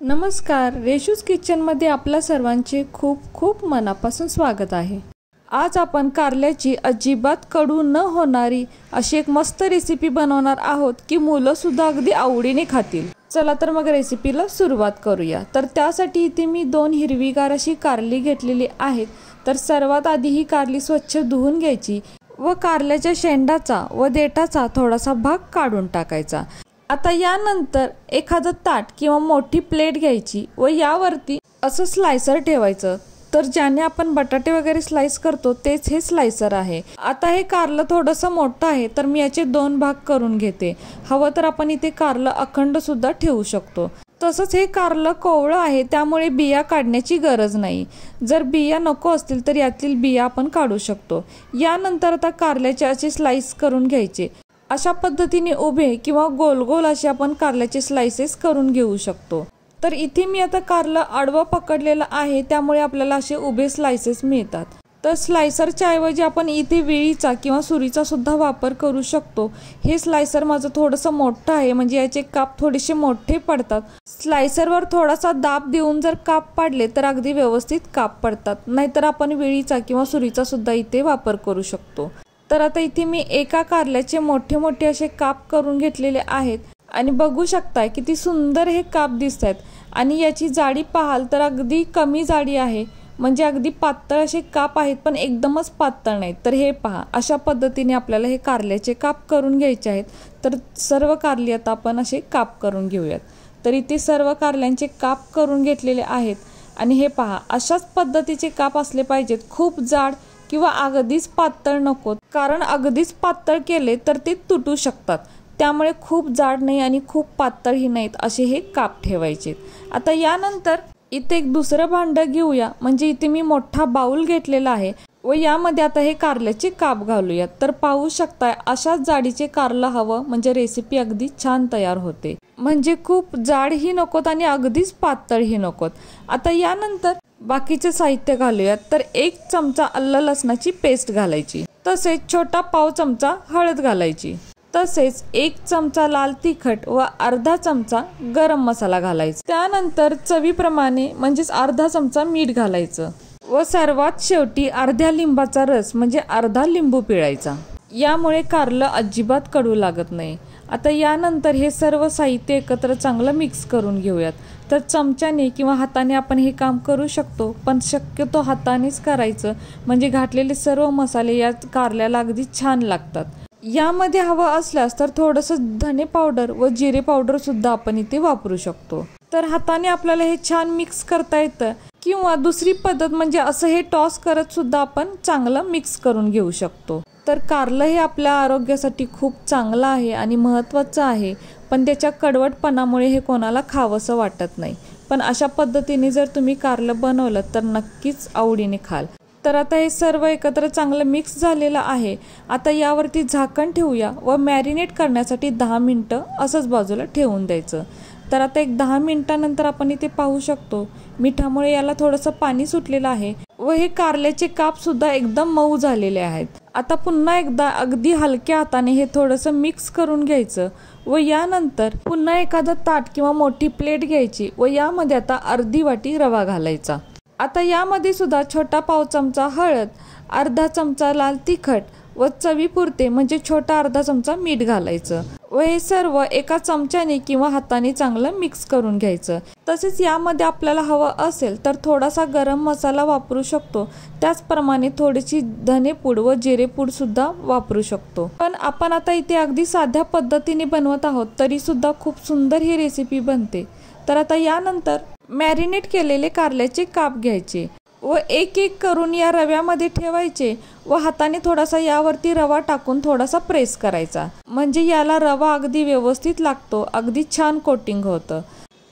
नमस्कार, रेशूज किचनमध्ये आपल्या सर्वांचे खूप खूप मनापासून स्वागत आहे। आज आपण कारल्याची अजिबात कडू न होणारी अशी एक मस्त रेसिपी बनवणार आहोत की मुलं सुद्धा अगदी आवडीने खातील। चला तर मग रेसिपीला सुरुवात करूया। तर त्यासाठी इथे मी 2 हिरवीगार अशी कारली घेतलेली आहेत। तर सर्वात आधी ही कारली स्वच्छ धुवून घ्यायची व कारल्याच्या शेंडाचा व देठाचा थोडासा भाग काढून टाकायचा। आता यानंतर एखादं ताट किंवा मोठी प्लेट घ्यायची व यावरती असं स्लायसर ठेवायचं। तर ज्याने आपण बटाटे वगैरे स्लाइस करतो तेच हे स्लायसर आहे। आता हे कारलं थोडंसं मोठं आहे तर मी याचे 2 भाग करून घेते। हवं तर आपण इथे कारलं अखंड सुद्धा ठेवू शकतो। तसंच हे कारलं कोवळं आहे त्यामुळे बिया काढण्याची गरज नाही। जर बिया नको असतील तर यातील बिया आपण काढू शकतो। यानंतर आता कारल्याचे असे स्लाइस करून घ्यायचे। अशा पद्धतीने उभे किंवा गोल गोल असे आपण कारल्याचे स्लाइसेस करून घेऊ शकतो। तर इथे मी आता कारलं आडवं पकडलेलं आहे त्यामुळे आपल्याला असे उभे स्लाइसेस मिळतात। तर स्लायसरच्या ऐवजी आपण इथे विळीचा किंवा सुरीचा सुद्धा वापर करू शकतो। हे स्लायसर माझं थोडंसं मोठं आहे म्हणजे याचे काप थोडेसे मोठे पडतात। स्लायसरवर थोडासा दाब देऊन जर काप पाडले तर अगदी व्यवस्थित काप पडतात, नाहीतर आपण विळीचा किंवा सुरीचा सुद्धा इथे वापर करू शकतो। तर आता इथे मी एका कारल्याचे मोठे मोठे असे काप करून घेतलेले आहेत आणि बघू शकताय किती सुंदर हे काप दिसतात। आणि याची जाडी पाहाल तर अगदी कमी जाडी आहे, म्हणजे अगदी पातळ असे काप आहेत पण एकदमच पातळ नाहीत। तर हे पहा, अशा पद्धतीने आपल्याला हे कारल्याचे काप करून घ्यायचे आहेत। तर सर्व कारली आता आपण असे काप करून घेऊयात। तर इथे सर्व कारल्यांचे काप करून घेतलेले आहेत आणि हे पहा, अशाच पद्धतीचे काप असले पाहिजेत। खूप जाड किंवा अगदीच पातळ नको, कारण अगदीच पातळ केले तर ते तुटू शकतात। त्यामुळे खूप जाड नाही आणि खूप पातळही नाहीत असे हे काप ठेवायचे। आता यानंतर इथे एक दुसरं भांड घेऊया, म्हणजे इथे मी मोठा बाउल घेतलेला आहे व यामध्ये आता हे कारल्याचे काप घालूयात। तर पाहू शकताय अशाच जाडीचे कारलं हवं म्हणजे रेसिपी अगदी छान तयार होते। म्हणजे खूप जाडही नकोत आणि अगदीच पातळही नकोत। आता यानंतर बाकीचे साहित्य घालूयात। तर 1 चमचा आलं लसणाची पेस्ट घालायची, तसेच छोटा पाव चमचा हळद घालायची, तसेच 1 चमचा लाल तिखट व अर्धा चमचा गरम मसाला घालायचा। त्यानंतर चवीप्रमाणे म्हणजेच अर्धा चमचा मीठ घालायचं व सर्वात शेवटी अर्ध्या लिंबाचा रस म्हणजे अर्धा लिंबू पिळायचा। यामुळे कारलं अजिबात कडू लागत नाही। आता यानंतर हे सर्व साहित्य एकत्र चांगलं मिक्स करून घेऊयात। तर चमच्याने किंवा हाताने आपण हे काम करू शकतो, पण शक्यतो हातानेच करायचं, म्हणजे घातलेले सर्व मसाले या कारल्याला अगदी छान लागतात। यामध्ये हवं असल्यास तर थोडंसं धने पावडर व जिरे पावडर सुद्धा आपण इथे वापरू शकतो। तर हाताने आपल्याला हे छान मिक्स करता येतं, किंवा दुसरी पद्धत म्हणजे असं हे टॉस करत सुद्धा आपण चांगलं मिक्स करून घेऊ शकतो। तर कारलं हे आपल्या आरोग्यासाठी खूप चांगलं आहे आणि महत्त्वाचं आहे, पण त्याच्या कडवटपणामुळे हे कोणाला खावंसं वाटत नाही। पण अशा पद्धतीने जर तुम्ही कारलं बनवलं तर नक्कीच आवडीने खाल। तर आता हे सर्व एकत्र चांगलं मिक्स झालेलं आहे। आता यावरती झाकण ठेवूया व मॅरिनेट करण्यासाठी 10 मिनिटं असंच बाजूला ठेवून द्यायचं। तर आता एक 10 मिनिटांनंतर आपण इथे पाहू शकतो मिठामुळे याला थोडंसं पाणी सुटलेलं आहे व हे कारल्याचे काप सुद्धा एकदम मऊ झालेले आहेत। आता पुन्हा एकदा अगदी हलक्या हाताने हे थोडंसं मिक्स करून घ्यायचं व यानंतर पुन्हा एखादं ताट किंवा मोठी प्लेट घ्यायची व यामध्ये आता अर्धी वाटी रवा घालायचा। आता यामध्ये सुद्धा छोटा पाव चमचा हळद, अर्धा चमचा लाल तिखट व चवीपुरते म्हणजे छोटा अर्धा चमचा मीठ घालायचं व हे सर्व एका चमच्याने किंवा हाताने चांगलं मिक्स करून घ्यायचं। तसेच यामध्ये आपल्याला हवं असेल तर थोडासा गरम मसाला वापरू शकतो, त्याचप्रमाणे थोडीशी धनेपूड व जिरेपूड सुद्धा वापरू शकतो। पण आपण आता इथे अगदी साध्या पद्धतीने बनवत आहोत तरी सुद्धा खूप सुंदर ही रेसिपी बनते। तर आता यानंतर मॅरिनेट केलेले कारल्याचे काप घ्यायचे व एक एक करून या रव्यामध्ये ठेवायचे व हाताने थोडासा यावरती रवा टाकून थोडासा प्रेस करायचा, म्हणजे याला रवा अगदी व्यवस्थित लागतो, अगदी छान कोटिंग होतं।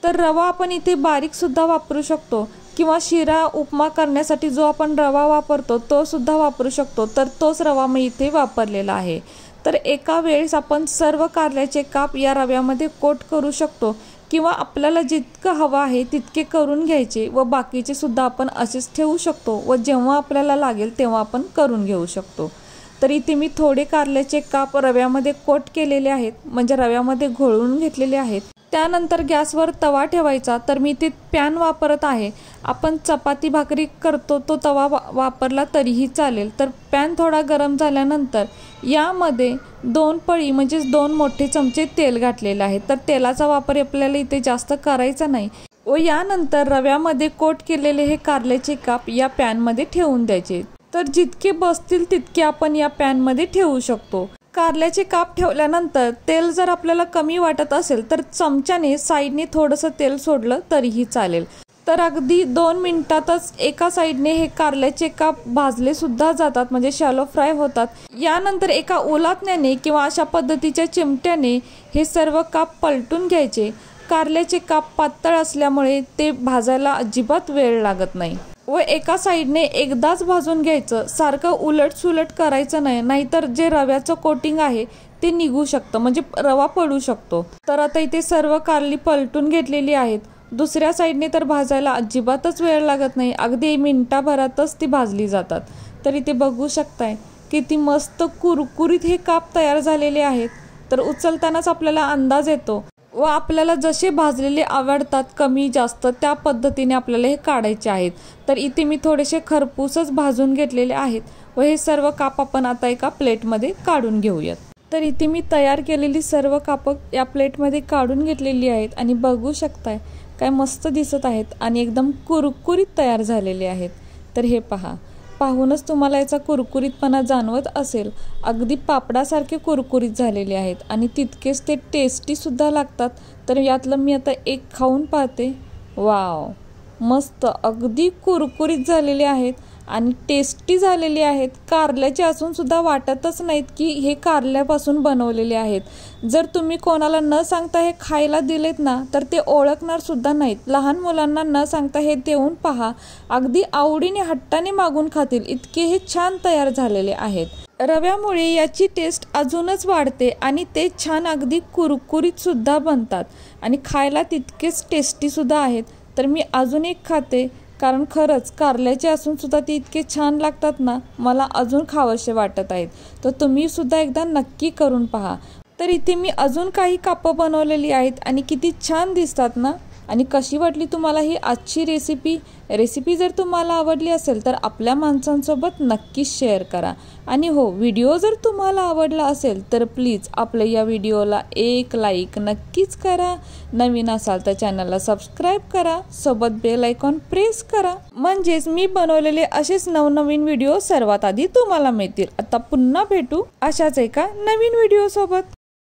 तर रवा आपण इथे बारीक सुद्धा वापरू शकतो किंवा शिरा उपमा करण्यासाठी जो आपण रवा वापरतो तो सुद्धा वापरू शकतो। तर तोच रवा मी इथे वापरलेला आहे। तर एका वेळेस आपण सर्व कारल्याचे काप या रव्यामध्ये कोट करू शकतो किंवा आपल्याला जितकं हवं आहे तितके करून घ्यायचे व बाकीचे सुद्धा आपण असेच ठेवू शकतो व जेव्हा आपल्याला लागेल तेव्हा आपण करून घेऊ शकतो। तर इथे मी थोडे कारल्याचे काप रव्यामध्ये कोट केलेले आहेत, म्हणजे रव्यामध्ये घोळवून घेतलेले आहेत। त्यानंतर गॅसवर तवा ठेवायचा. तर मी ते पॅन वापरत आहे. आपण चपाती भाकरी करतो तो तवा वापरला तरीही चालेल. तर पॅन थोडा गरम झाल्यानंतर यामध्ये 2 पळी म्हणजे 2 मोठे चमचे तेल घातलेले आहे. तर तेलाचा वापर आपल्याला इथे जास्त करायचा नाही. व यानंतर रव्यामध्ये कोट केलेले हे कारल्याचे काप या पॅनमध्ये ठेवून द्यायचे. तर जितके बसतील तितके आपण या पॅनमध्ये ठेवू शकतो. कारल्याचे काप ठेवल्यानंतर तेल जर आपल्याला कमी वाटत असेल तर चमच्याने साईडने थोडंसं तेल सोडलं तरीही चालेल. तर अगदी 2 मिनिटातच एका साईडने हे कारल्याचे काप भाजले सुद्धा जातात, म्हणजे शॅलो फ्राय होतात. यानंतर एका उलाटण्याने किंवा अशा पद्धतीच्या चिमट्याने हे सर्व काप पलटून घ्यायचे. कारल्याचे काप पातळ असल्यामुळे ते भाजायला अजिबात वेळ लागत नाही. व एका साईडने एकदाच भाजून घ्यायचं, सारखं उलट सुलट करायचं नाही, नाहीतर जे रव्याचं कोटिंग आहे ते निघू शकतं, म्हणजे रवा पडू शकतो. तर आता इथे सर्व कारली पलटून घेतलेली आहेत. दुसऱ्या साईडने तर भाजायला अजिबातच वेळ लागत नाही, अगदी मिनिटाभरातच ती भाजली जातात. तर इथे बघू शकताय किती मस्त कुरकुरीत हे काप तयार झालेले आहेत. तर उचलतानाच आपल्याला अंदाज येतो व आपल्याला जसे भाजलेले आवडतात कमी जास्त त्या पद्धतीने आपल्याला हे काढायचे आहेत. तर इथे मी थोडेसे खरपूसच भाजून घेतलेले आहेत व हे सर्व काप आपण आता एका प्लेटमध्ये काढून घेऊयात. तर इथे मी तयार केलेली सर्व काप या प्लेटमध्ये काढून घेतलेली आहेत आणि बघू शकताय काय मस्त दिसत आहेत आणि एकदम कुरकुरीत तयार झालेले आहेत. तर हे पहा, पाहूनच तुम्हाला याचा कुरकुरीतपणा जाणवत असेल. अगदी पापडासारखे कुरकुरीत झालेले आहेत आणि तितकेच ते टेस्टी सुद्धा लागतात. तर यातलं मी आता एक खाऊन पाहते. वाव, मस्त अगदी कुरकुरीत झालेले आहेत आणि टेस्टी झालेले आहेत. कारल्याचे असून सुद्धा वाटतच नाहीत की हे कारल्यापासून बनवलेले आहेत. जर तुम्ही कोणाला न सांगता हे खायला दिलेत ना तर ते ओळखणार सुद्धा नाहीत. लहान मुलांना न सांगता हे देऊन पहा, अगदी आवडीने हट्टाने मागून खातील, इतके हे छान तयार झालेले आहेत. रव्यामुळे याची टेस्ट अजूनच वाढते आणि ते छान अगदी कुरकुरीत सुद्धा बनतात आणि खायला तितकेच टेस्टी सुद्धा आहेत. तर मी अजून एक खाते, कारण खरंच कारल्याचे असून सुद्धा ते इतके छान लागतात ना, मला अजून खावेसे वाटत आहेत. तर तुम्ही सुद्धा एकदा नक्की करून पहा. तर इथे मी अजून काही कापं बनवलेली आहेत आणि किती छान दिसतात ना. आणि कशी वाटली तुम्हाला ही आजची रेसिपी जर तुम्हाला आवडली असेल तर आपल्या माणसांसोबत नक्कीच शेअर करा. आणि हो, व्हिडिओ जर तुम्हाला आवडला असेल तर प्लीज आपल्या या व्हिडिओला एक लाईक नक्कीच करा. नवीन असाल तर चॅनलला सबस्क्राईब करा, सोबत बेल आयकॉन प्रेस करा, म्हणजेच मी बनवलेले असेच नवनवीन व्हिडिओ सर्वात आधी तुम्हाला मिळतील. आता पुन्हा भेटू अशाच एका नवीन व्हिडिओ सोबत.